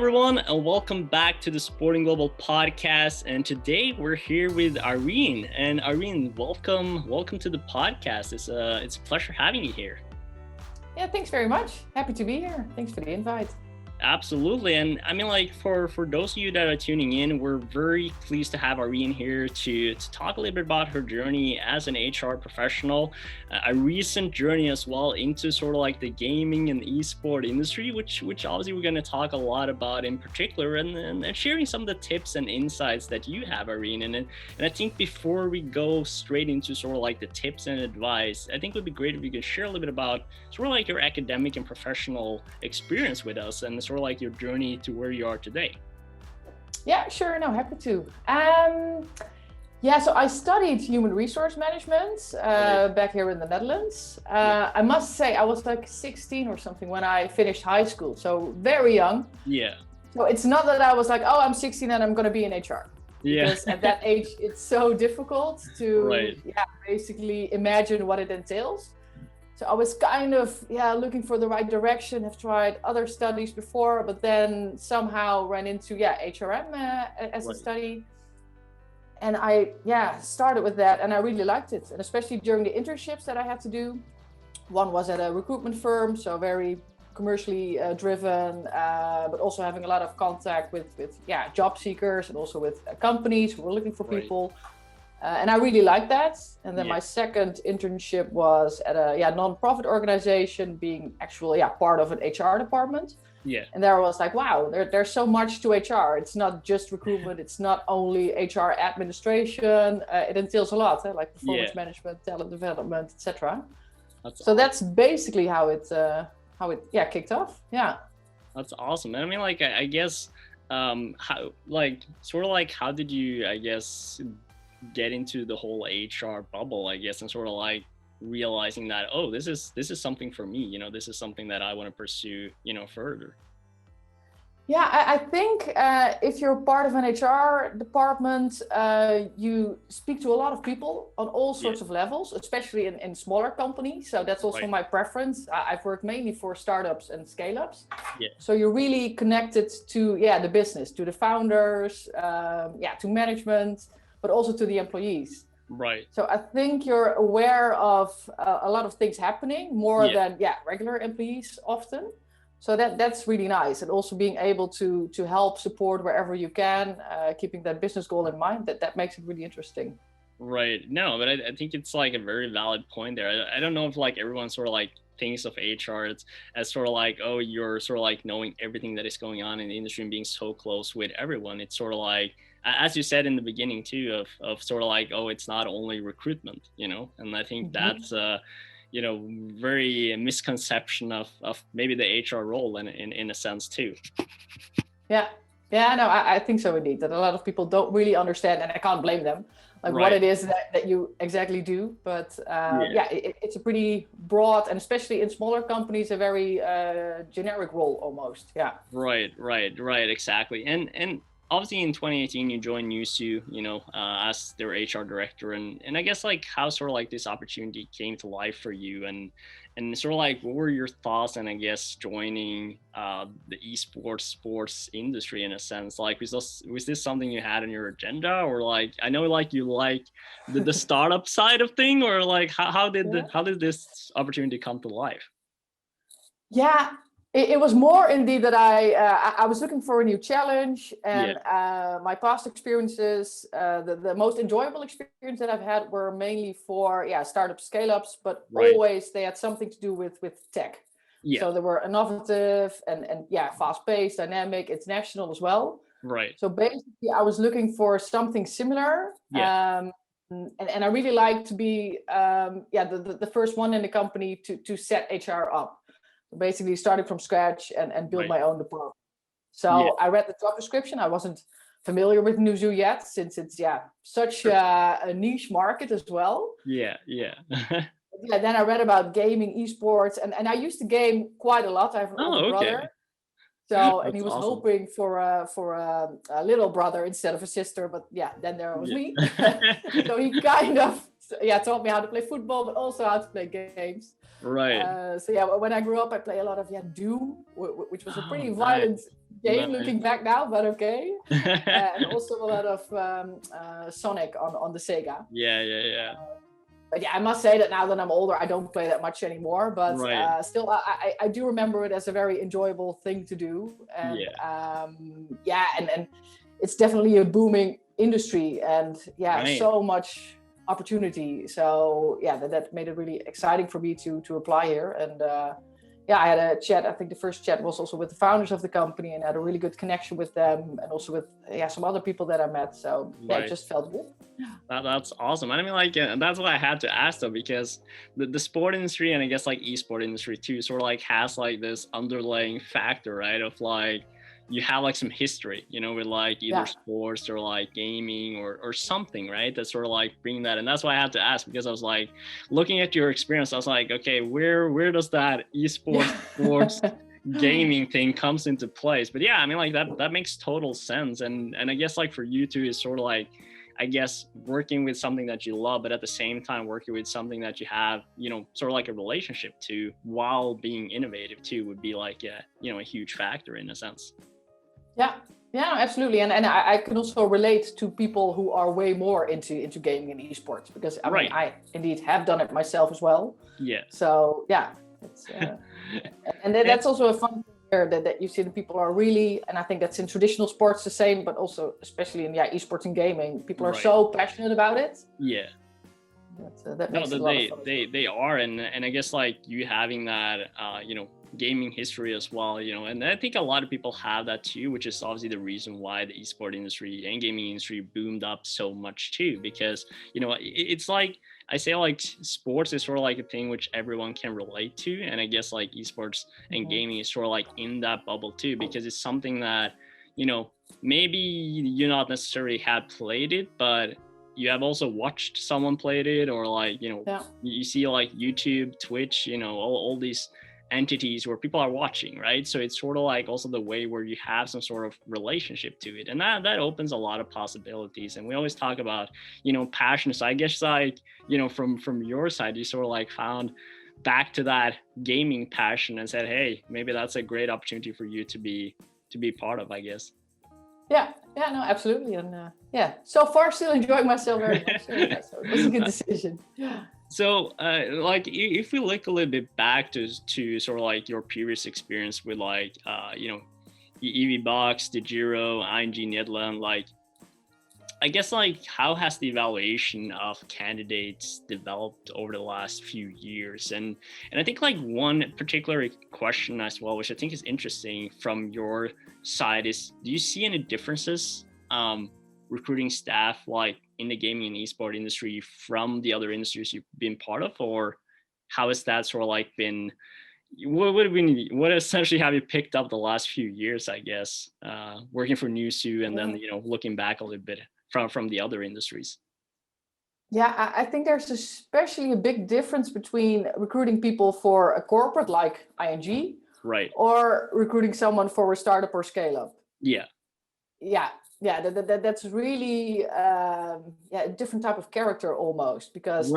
everyone, and welcome back to the SportIn Global podcast. And today we're here with Irene. And Irene, welcome to the podcast. It's a pleasure having you here. Yeah, thanks very much. Happy to be here. Thanks for the invite. Absolutely. And I mean, like for those of you that are tuning in, we're very pleased to have Irene here to talk a little bit about her journey as an HR professional, a recent journey as well into sort of like the gaming and esport industry, which obviously we're going to talk a lot about in particular, and sharing some of the tips and insights that you have, Irene. And I think before we go straight into sort of like the tips and advice, I think it would be great if you could share a little bit about sort of like your academic and professional experience with us and sort of like your journey to where you are today. Yeah, sure. No, happy to. So I studied human resource management back here in the Netherlands. I must say I was like 16 or something when I finished high school, so very young. Yeah. So it's not that I was like, oh, I'm 16 and I'm going to be in HR. Yeah. Because at that age, it's so difficult to basically imagine what it entails. So I was kind of looking for the right direction. I've tried other studies before, but then somehow ran into HRM as a study. And I started with that, and I really liked it. And especially during the internships that I had to do. One was at a recruitment firm, so very commercially driven, but also having a lot of contact with job seekers and also with companies who were looking for people. And I really liked that. And then my second internship was at a non-profit organization, being actually part of an HR department. Yeah. And there I was like, wow, there's so much to HR. It's not just recruitment. It's not only HR administration. It entails a lot, like performance management, talent development, etc. That's basically how it kicked off. Yeah. That's awesome. And I mean, like, I guess, how did you, I guess, get into the whole HR bubble, I guess, and sort of like realizing that, oh, this is something for me, this is something that I want to pursue, further. Yeah, I think if you're part of an HR department, you speak to a lot of people on all sorts of levels, especially in smaller companies. So that's also my preference. I've worked mainly for startups and scale-ups. Yeah. So you're really connected to the business, to the founders, to management, but also to the employees. Right. So I think you're aware of a lot of things happening more than regular employees often. So that's really nice. And also being able to help support wherever you can, keeping that business goal in mind, that makes it really interesting. Right. No, but I think it's like a very valid point there. I don't know if like everyone sort of like thinks of HR as sort of like, oh, you're sort of like knowing everything that is going on in the industry and being so close with everyone. It's sort of like, as you said in the beginning too, of sort of like, oh, it's not only recruitment, and I think that's very misconception of maybe the HR role in a sense too. No, I think so indeed, that a lot of people don't really understand, and I can't blame them, like what it is that you exactly do. But it's a pretty broad, and especially in smaller companies, a very generic role almost. Yeah. Right, exactly. And obviously in 2018 you joined Newzoo, as their HR director, and I guess like how sort of like this opportunity came to life for you, and sort of like what were your thoughts, and I guess joining the sports industry in a sense, like was this something you had on your agenda, or like I know like you like the startup side of thing, or like how did this opportunity come to life? Yeah. It was more indeed that I was looking for a new challenge, and my past experiences, the most enjoyable experience that I've had were mainly for startup scale-ups, but always they had something to do with tech. Yeah. So they were innovative and fast-paced, dynamic, international as well. Right. So basically, I was looking for something similar. Yeah. And I really like to be the first one in the company to set HR up. Basically started from scratch and build my own department. So I read the job description. I wasn't familiar with Newzoo yet, since it's such a niche market as well. Yeah. Then I read about gaming, esports, and I used to game quite a lot. I have an older brother. So and he was hoping for a little brother instead of a sister, but then there was me. So he kind of taught me how to play football, but also how to play games. Right. So when I grew up, I played a lot of Doom, which was a pretty violent game Nice. looking back now, but okay. And also a lot of Sonic on the Sega. Yeah. But yeah, I must say that now that I'm older, I don't play that much anymore. But Right. still, I do remember it as a very enjoyable thing to do. And Yeah. and it's definitely a booming industry, and Right. so much opportunity. So yeah, that made it really exciting for me to apply here. And I had a chat. I think the first chat was also with the founders of the company, and I had a really good connection with them, and also with some other people that I met. So yeah, it just felt good. That's awesome. And I mean, like, that's what I had to ask though, because the sport industry, and I guess like esport industry too, sort of like has like this underlying factor, right? Of like, you have like some history, you know, with like either sports or like gaming or something, right? That's sort of like bringing that. And that's why I had to ask, because I was like, looking at your experience, I was like, okay, where does that esports sports gaming thing comes into place? But yeah, I mean, like that makes total sense. And I guess like for you too, is sort of like, I guess, working with something that you love, but at the same time working with something that you have, you know, sort of like a relationship to, while being innovative too, would be like a huge factor in a sense. Yeah, absolutely. And I can also relate to people who are way more into gaming and esports, because I mean, I indeed have done it myself as well. Yeah. So yeah, it's, and that's also a fun thing here, that you see the people are really, and I think that's in traditional sports the same, but also especially in esports and gaming, people are so passionate about it. Yeah. That makes it a lot of fun. They are, and I guess like you having that gaming history as well, you know, and I think a lot of people have that too, which is obviously the reason why the esport industry and gaming industry boomed up so much too, because, you know, it's like, I say like sports is sort of like a thing which everyone can relate to, and I guess like esports and gaming is sort of like in that bubble too, because it's something that, you know, maybe you not necessarily have played it, but you have also watched someone played it, or like, you know, you see like YouTube, Twitch, you know, all these entities where people are watching, right? So it's sort of like also the way where you have some sort of relationship to it, and that opens a lot of possibilities. And we always talk about, you know, passion. So I guess like, you know, from your side, you sort of like found back to that gaming passion and said, hey, maybe that's a great opportunity for you to be part of, I guess. Yeah, no, absolutely. And so far still enjoying myself very much. So it was a good decision. So like if we look a little bit back to sort of like your previous experience with like you know, EV Box, De Giro, ING Nederland, like I guess like how has the evaluation of candidates developed over the last few years? And I think like one particular question as well, which I think is interesting from your side, is do you see any differences recruiting staff like in the gaming and esport industry from the other industries you've been part of, or how has that sort of like been, what essentially have you picked up the last few years, I guess, working for Newzoo, and then, you know, looking back a little bit from the other industries? Yeah, I think there's especially a big difference between recruiting people for a corporate like ING, right, or recruiting someone for a startup or scale up. Yeah, that's really a different type of character almost, because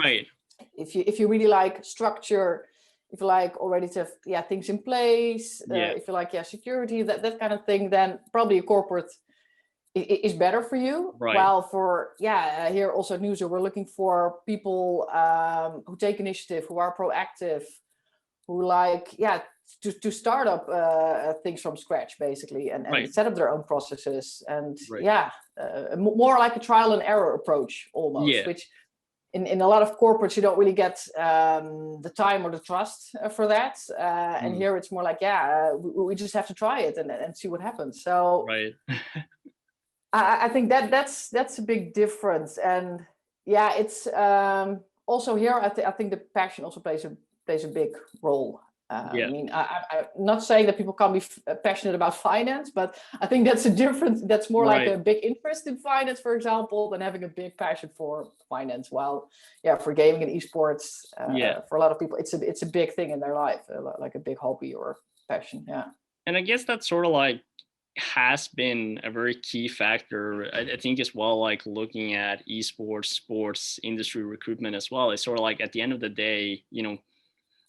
if you really like structure, if you like already to have things in place, if you like security, that kind of thing, then probably a corporate is better for you. While for here also at Newzoo, we're looking for people who take initiative, who are proactive, who like to start up things from scratch basically, and set up their own processes, and more like a trial and error approach almost, which in a lot of corporates you don't really get the time or the trust for that, and here it's more like we just have to try it and see what happens. So I think that's a big difference. And it's also here I think the passion also plays a big role. I mean, I'm not saying that people can't be passionate about finance, but I think that's a difference. That's more like a big interest in finance, for example, than having a big passion for finance. While for gaming and esports, for a lot of people, it's a big thing in their life, like a big hobby or passion. And I guess that's sort of like has been a very key factor, I think, as well, like looking at esports, sports industry recruitment as well. It's sort of like at the end of the day, you know,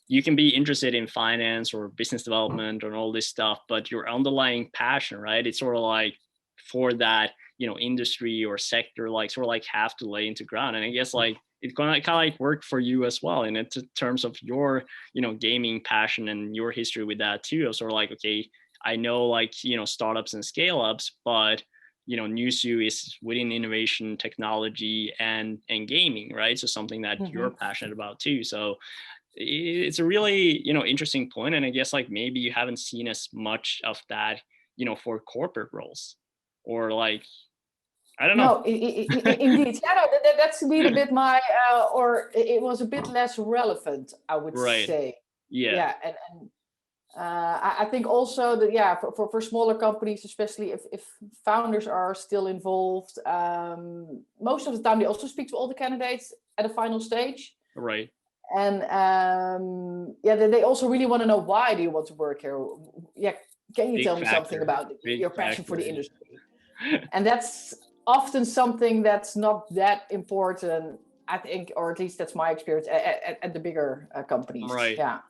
you can be interested in finance or business development and all this stuff, but your underlying passion, right? It's sort of like for that, industry or sector, like sort of like have to lay into ground. And I guess like it kind of like worked for you as well in terms of your, gaming passion and your history with that too. Sort of like, okay, I know like, startups and scale ups, but Newzoo is within innovation, technology, and gaming, right? So something that you're Mhm. passionate about too. So it's a really interesting point, and I guess like maybe you haven't seen as much of that for corporate roles, or like I don't know. No, indeed. Yeah, no, that's indeed a bit my, or it was a bit less relevant, I would Right. say. Yeah. Yeah, and I think also that, yeah, for smaller companies, especially if founders are still involved, most of the time they also speak to all the candidates at a final stage. Right. And yeah, they also really want to know, why do you want to work here? Yeah, can you Big tell me something factor. about Big your passion for the factor. industry? And that's often something that's not that important, I think, or at least that's my experience at the bigger companies. Right. Yeah.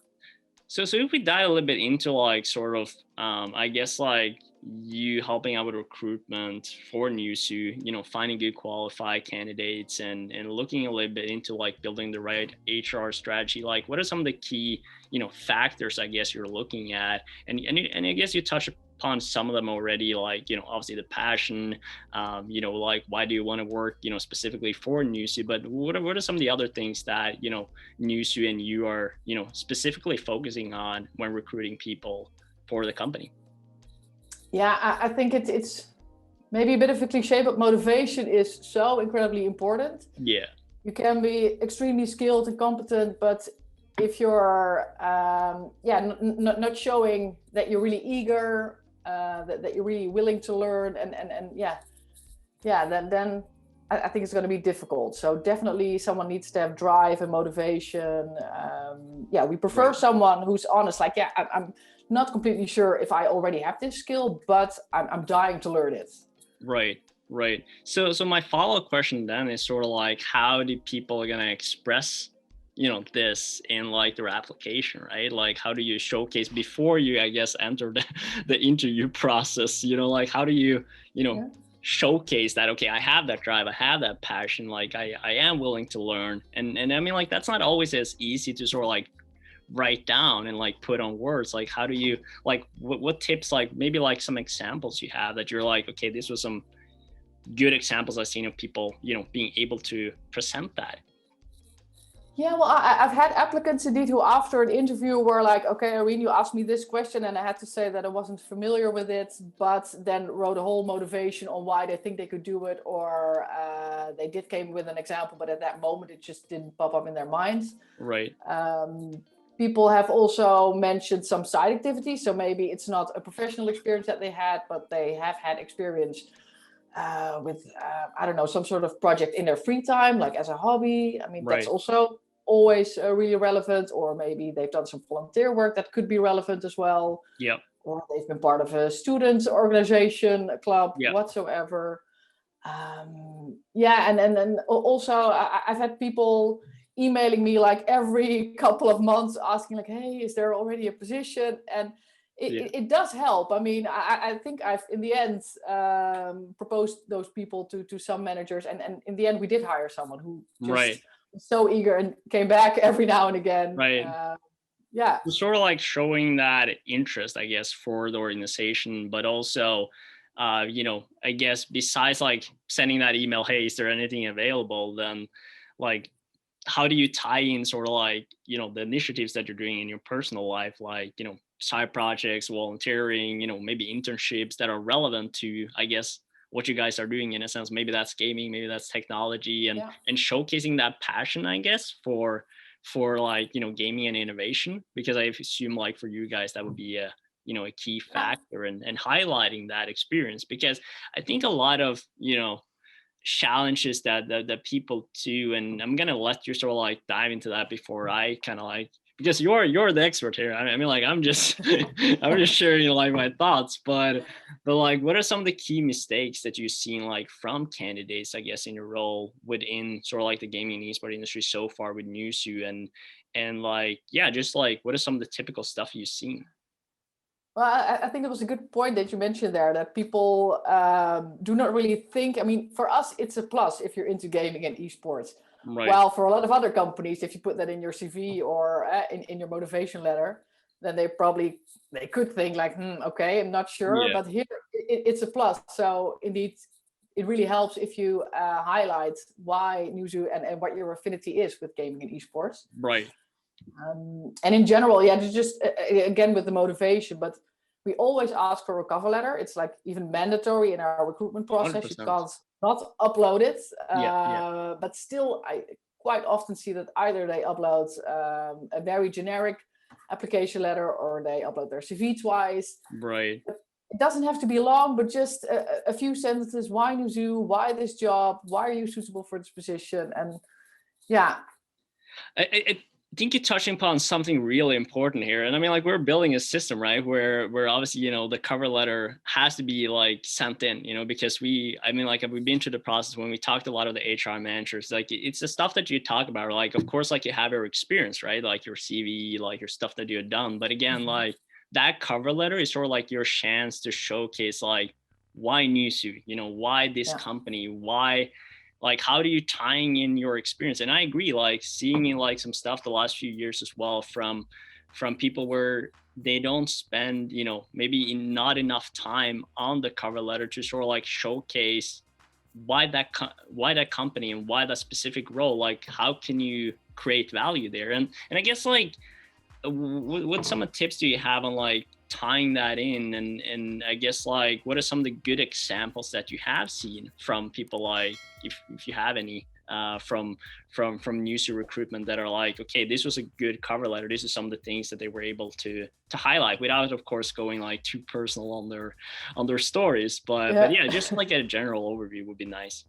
So if we dive a little bit into like sort of I guess like you helping out with recruitment for Newzoo, finding good qualified candidates and looking a little bit into like building the right HR strategy, like what are some of the key, factors I guess you're looking at? And I guess you touched upon some of them already, like, obviously the passion, like why do you want to work, specifically for Newzoo, but what are some of the other things that, Newzoo and you are, specifically focusing on when recruiting people for the company? Yeah, I think it's maybe a bit of a cliche, but motivation is so incredibly important. Yeah. You can be extremely skilled and competent, but if you're yeah, not showing that you're really eager, that you're really willing to learn, and yeah, then I think it's going to be difficult. So definitely someone needs to have drive and motivation. Yeah, we prefer Right. someone who's honest, like, yeah, I'm not completely sure if I already have this skill, but I'm dying to learn it. Right. Right. So my follow-up question then is sort of like, how do people are gonna express, this in like their application, right? Like how do you showcase before you, I guess, enter the interview process, like how do you, Yeah. showcase that, okay, I have that drive, I have that passion, like I am willing to learn. And I mean like that's not always as easy to sort of like write down and like put on words. Like how do you like what tips, like maybe like some examples you have that you're like, okay, this was some good examples I've seen of people, being able to present that. Yeah, well, I've had applicants indeed who, after an interview, were like, "Okay, Irene, you asked me this question, and I had to say that I wasn't familiar with it," but then wrote a whole motivation on why they think they could do it, or they did came with an example, but at that moment it just didn't pop up in their minds. Right. People have also mentioned some side activities, so maybe it's not a professional experience that they had, but they have had experience with I don't know, some sort of project in their free time, like as a hobby. I mean, that's Right. also always really relevant. Or maybe they've done some volunteer work that could be relevant as well. Yep. Or they've been part of a student organization, a club, Yep. whatsoever. Yeah, and also I've had people emailing me like every couple of months asking like, "Hey, is there already a position?" And Yeah. it does help. I mean, I think I've in the end proposed those people to some managers, and in the end we did hire someone who Right. just was so eager and came back every now and again. Right. Yeah. Sort of like showing that interest, I guess, for the organization, but also, I guess besides like sending that email, hey, is there anything available? Then, like, how do you tie in sort of like, the initiatives that you're doing in your personal life, like, side projects, volunteering, maybe internships that are relevant to, I guess, what you guys are doing in a sense. Maybe that's gaming, maybe that's technology, and Yeah. showcasing that passion, I guess, for like, gaming and innovation, because I assume like for you guys that would be a, a key Yeah. factor, and highlighting that experience, because I think a lot of, challenges that people do, and I'm gonna let you sort of like dive into that before I kind of like because you're the expert here. I mean, like I'm just I'm just sharing like my thoughts, but like, what are some of the key mistakes that you've seen like from candidates, I guess, in your role within sort of like the gaming and esports industry so far with Newzoo, and like, yeah, just like what are some of the typical stuff you've seen? Well, I think it was a good point that you mentioned there, that people do not really think. I mean, for us, it's a plus if you're into gaming and esports. Right. Well, for a lot of other companies, if you put that in your CV or in your motivation letter, then they could think like, okay, I'm not sure. Yeah. But here, it's a plus. So indeed, it really helps if you highlight why Newzoo and what your affinity is with gaming and esports. Right. And in general, yeah, just again with the motivation, but we always ask for a cover letter. It's like even mandatory in our recruitment process. 100%. You can't not upload it, Yeah. but still, I quite often see that either they upload a very generic application letter or they upload their CV twice. Right. It doesn't have to be long, but just a few sentences. Why Newzoo? Why this job? Why are you suitable for this position? And yeah. I think you're touching upon something really important here. And I mean, like, we're building a system, right? Where obviously, you know, the cover letter has to be like sent in, you know, because I mean, like, we've been through the process when we talked to a lot of the HR managers, like it's the stuff that you talk about, like, of course, like you have your experience, right? Like your CV, like your stuff that you've done. But again, like that cover letter is sort of like your chance to showcase like why Newzoo, you know, why this company, why, like, how do you tying in your experience? And I agree, like seeing like some stuff the last few years as well from people where they don't spend, you know, maybe not enough time on the cover letter to sort of like showcase why that company and why that specific role, like how can you create value there? And I guess like what some of the tips do you have on like tying that in, and I guess like what are some of the good examples that you have seen from people, like if you have any from Newzoo recruitment that are like, okay, this was a good cover letter, this is some of the things that they were able to highlight without of course going like too personal on their stories, but yeah, just like a general overview would be nice.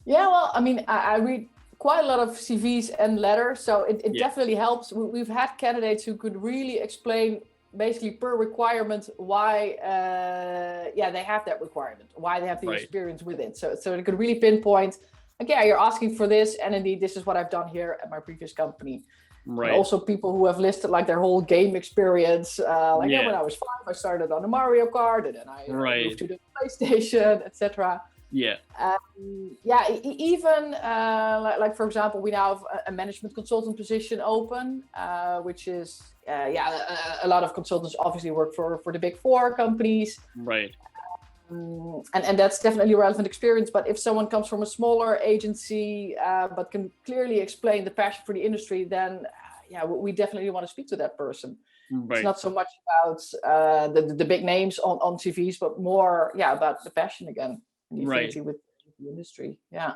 Yeah, well, I mean, I read quite a lot of CVs and letters, so it definitely helps. We've had candidates who could really explain basically per requirement why they have that requirement, why they have the experience with it. So they could really pinpoint, okay, you're asking for this, and indeed this is what I've done here at my previous company. Right. And also people who have listed like their whole game experience, when I was 5 I started on the Mario Kart, and then I moved to the PlayStation, etc. Yeah. Even like for example, we now have a management consultant position open, which is a lot of consultants obviously work for the big 4 companies. Right. And that's definitely a relevant experience. But if someone comes from a smaller agency, but can clearly explain the passion for the industry, then we definitely want to speak to that person. Right. It's not so much about the big names on CVs, but more about the passion again. The affinity with the industry. Yeah.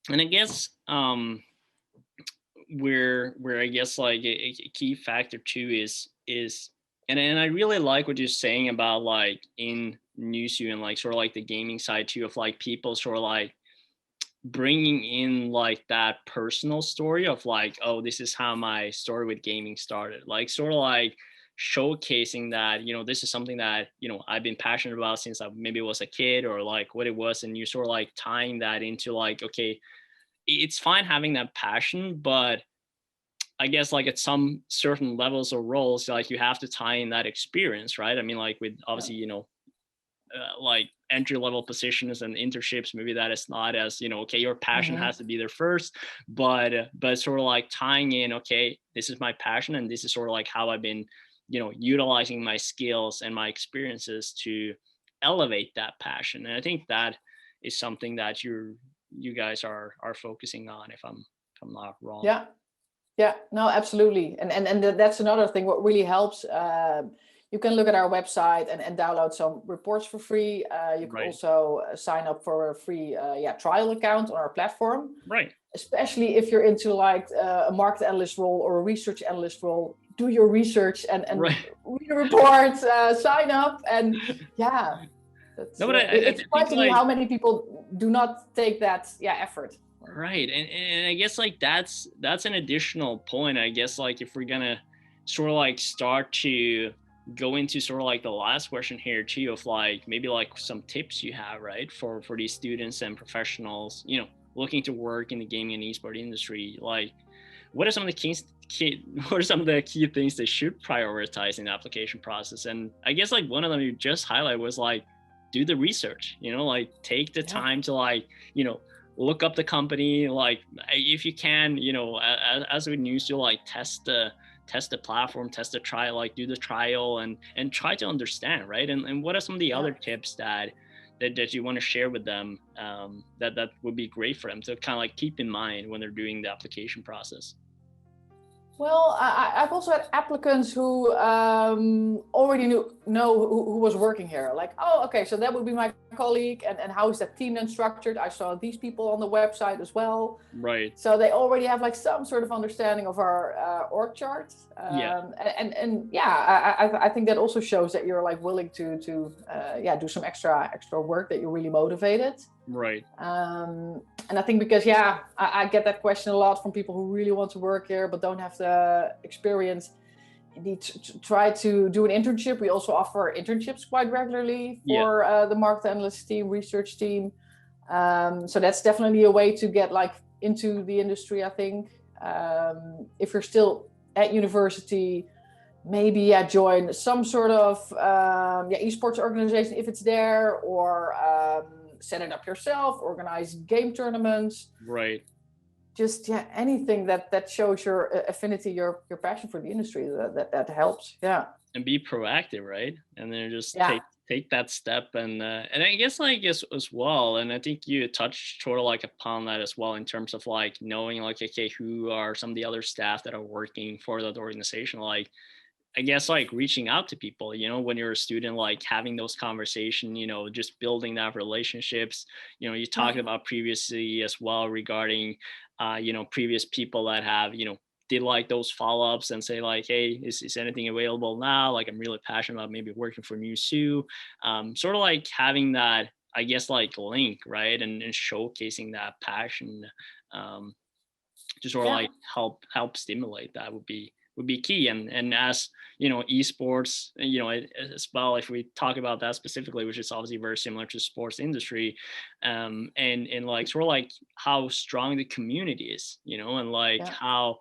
And I guess where I guess like a key factor too is and I really like what you're saying about like in Newzoo and like sort of like the gaming side too, of like people sort of like bringing in like that personal story of like, oh, this is how my story with gaming started, like sort of like showcasing that, you know, this is something that, you know, I've been passionate about since I maybe was a kid, or like what it was, and you sort of like tying that into like, okay, it's fine having that passion, but I guess like at some certain levels or roles, like you have to tie in that experience, right? I mean, like with obviously, you know, like entry level positions and internships, maybe that is not as, you know, okay, your passion has to be there first, but sort of like tying in, okay, this is my passion and this is sort of like how I've been, you know, utilizing my skills and my experiences to elevate that passion. And I think that is something that you guys are focusing on, if I'm not wrong. Yeah, no, absolutely. And that's another thing. What really helps, you can look at our website and download some reports for free. You can also sign up for a free trial account on our platform. Right. Especially if you're into like a market analyst role or a research analyst role, do your research and read a report, sign up, and That's, no, but it's I think surprising me how many people do not take that effort. Right. And I guess like that's an additional point. I guess like if we're gonna sort of like start to go into sort of like the last question here too, of like maybe like some tips you have, right, for these students and professionals, looking to work in the gaming and esport industry. Like, what are some of the what are some of the key things they should prioritize in the application process? And I guess like one of them you just highlighted was like, do the research, like take the time to like, look up the company, like if you can, as with Newzoo, like test the platform, test the trial, like do the trial and try to understand, right? And what are some of the other tips that you want to share with them, that would be great for them to kind of like keep in mind when they're doing the application process? Well, I've also had applicants who already know who was working here. Like, oh, okay, so that would be my colleague, and how is that team then structured? I saw these people on the website as well. Right. So they already have like some sort of understanding of our org chart. And I think that also shows that you're like willing to do some extra work, that you're really motivated. Right. And I think because, I get that question a lot from people who really want to work here but don't have the experience. You need to try to do an internship. We also offer internships quite regularly for the market analyst team, research team. So that's definitely a way to get like into the industry, I think. If you're still at university, maybe join some sort of esports organization if it's there, or set it up yourself, organize game tournaments. Right. Just anything that shows your affinity, your passion for the industry, that helps. Yeah. And be proactive, right? And then just take that step, and I guess like as well, and I think you touched sort of like upon that as well, in terms of like knowing like, okay, who are some of the other staff that are working for that organization. Like, I guess like reaching out to people, when you're a student, like having those conversations, just building that relationships. You talked about previously as well regarding, previous people that have, did like those follow-ups and say like, hey, is anything available now? Like, I'm really passionate about maybe working for Newzoo. Sort of like having that, I guess, like link, right? And showcasing that passion, to sort of like help stimulate that would be key. And as esports, as well, if we talk about that specifically, which is obviously very similar to sports industry, and like sort of like how strong the community is, and like how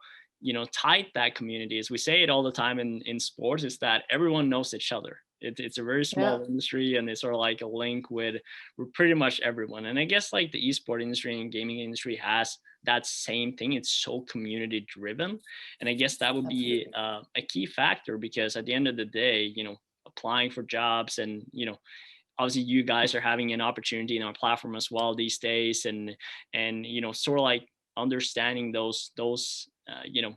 tight that community is. We say it all the time in sports, is that everyone knows each other. It's a very small industry, and it's sort of like a link with pretty much everyone. And I guess like the esport industry and gaming industry has that same thing. It's so community driven, and I guess that would be a key factor, because at the end of the day, applying for jobs, and obviously you guys are having an opportunity in our platform as well these days, and sort of like understanding those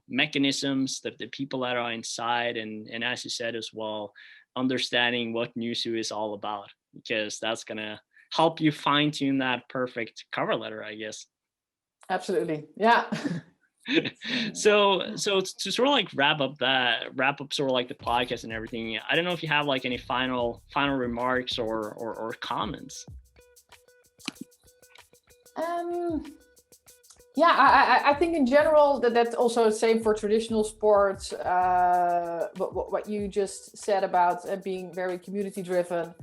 mechanisms, the people that are inside, and as you said as well, understanding what Newzoo is all about, because that's gonna help you fine tune that perfect cover letter, I guess. Absolutely. Yeah. So to sort of like wrap up sort of like the podcast and everything, I don't know if you have like any final remarks or comments. I think in general that's also the same for traditional sports. What you just said about being very community driven,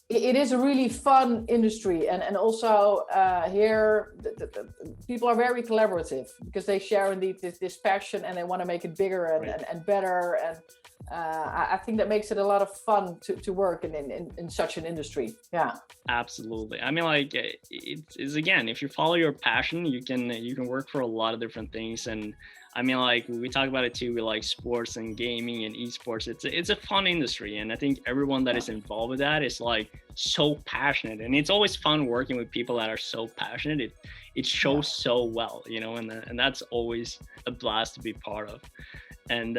it is a really fun industry, and also here the people are very collaborative, because they share indeed this passion, and they want to make it bigger and better, and I think that makes it a lot of fun to work in such an industry. Yeah, absolutely. I mean, like it's again, if you follow your passion, you can work for a lot of different things. And I mean, like we talk about it too, with like sports and gaming and esports. It's a fun industry, and I think everyone that is involved with that is like so passionate, and it's always fun working with people that are so passionate. It shows so well, and that's always a blast to be part of. And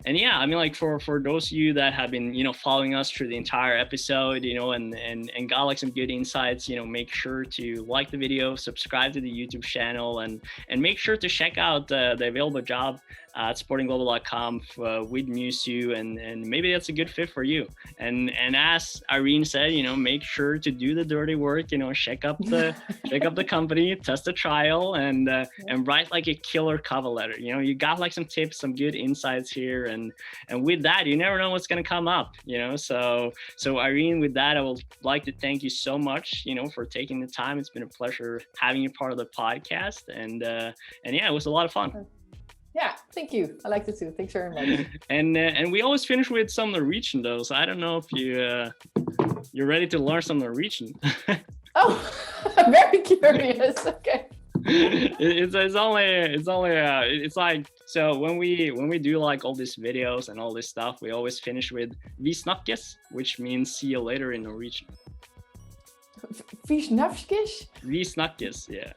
yeah, I mean, like for those of you that have been, following us through the entire episode, and got like some good insights, make sure to like the video, subscribe to the YouTube channel, and make sure to check out the available job at sportinglobal.com with Newzoo, and maybe that's a good fit for you. And as Irene said, make sure to do the dirty work, check up the company, test the trial, and write like a killer cover letter. You got like some tips, some good insights here, and with that, you never know what's going to come up, so Irene, with that, I would like to thank you so much, for taking the time. It's been a pleasure having you part of the podcast, and yeah, it was a lot of fun. Yeah, thank you. I liked it too. Thanks very much. And we always finish with some Norwegian though, so I don't know if you're ready to learn some Norwegian. Oh, I'm very curious. Okay. It's like, so when we do like all these videos and all this stuff, we always finish with "Vi snakkes," which means see you later in Norwegian. Vi snakkes? Vi snakkes, yeah.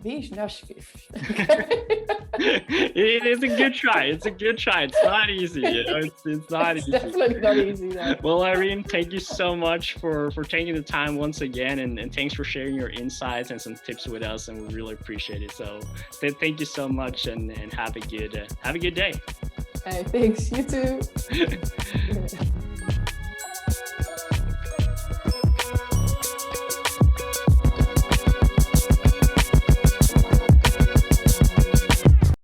It's a good try. It's not easy. It's not easy. Definitely not easy. No. Well, Irene, thank you so much for taking the time once again, and thanks for sharing your insights and some tips with us, and we really appreciate it. So thank you so much, and have a good day. Hey, thanks. You too.